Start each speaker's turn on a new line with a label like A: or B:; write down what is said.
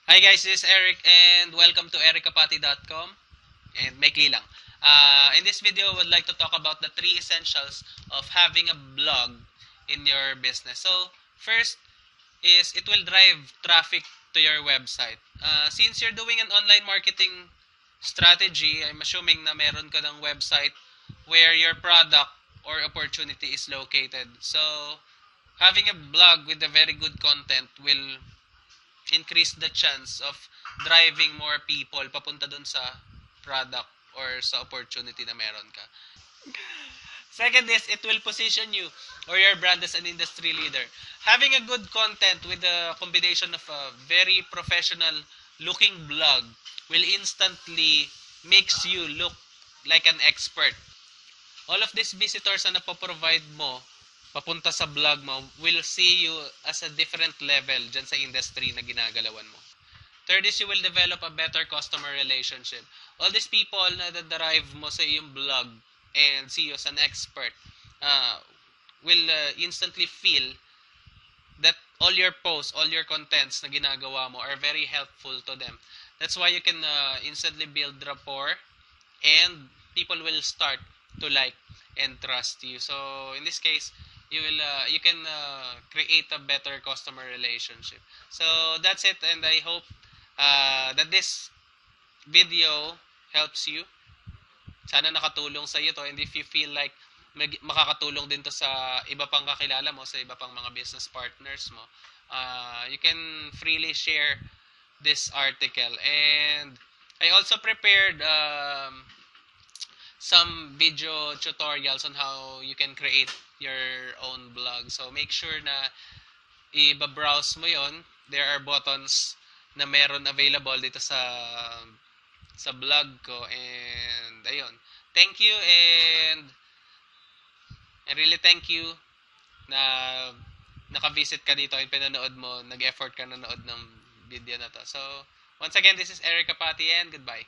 A: Hi guys, this is Eric and welcome to ericapati.com and maikli lang. In this video, I would like to talk about the three essentials of having a blog in your business. So, first is it will drive traffic to your website. Since you're doing an online marketing strategy, I'm assuming na meron ka ng website where your product or opportunity is located. So, having a blog with a very good content will increase the chance of driving more people papunta dun sa product or sa opportunity na meron ka. Second is, it will position you or your brand as an industry leader. Having a good content with a combination of a very professional looking blog will instantly makes you look like an expert. All of these visitors na napoprovide mo papunta sa blog mo will see you as a different level dyan sa industry na ginagalawan mo. Third is you will develop a better customer relationship. All these people na derive mo sa iyong blog and see you as an expert uh, will instantly feel that all your posts, all your contents na ginagawa mo are very helpful to them. That's why you can instantly build rapport and people will start to like and trust you. So in this case, you can create a better customer relationship. So that's it, and I hope that this video helps you. Sana nakatulong sa iyo to, and if you feel like makakatulong din to sa iba pang kakilala mo, sa iba pang mga business partners mo, you can freely share this article. And I also prepared some video tutorials on how you can create your own blog. So make sure na i-browse mo yon. There are buttons na meron available dito sa blog ko, and ayun. Thank you, and I really thank you na naka-visit ka dito and pinanood mo, nag-effort ka nanood ng video na to. So, once again, this is Eric Kapati and goodbye.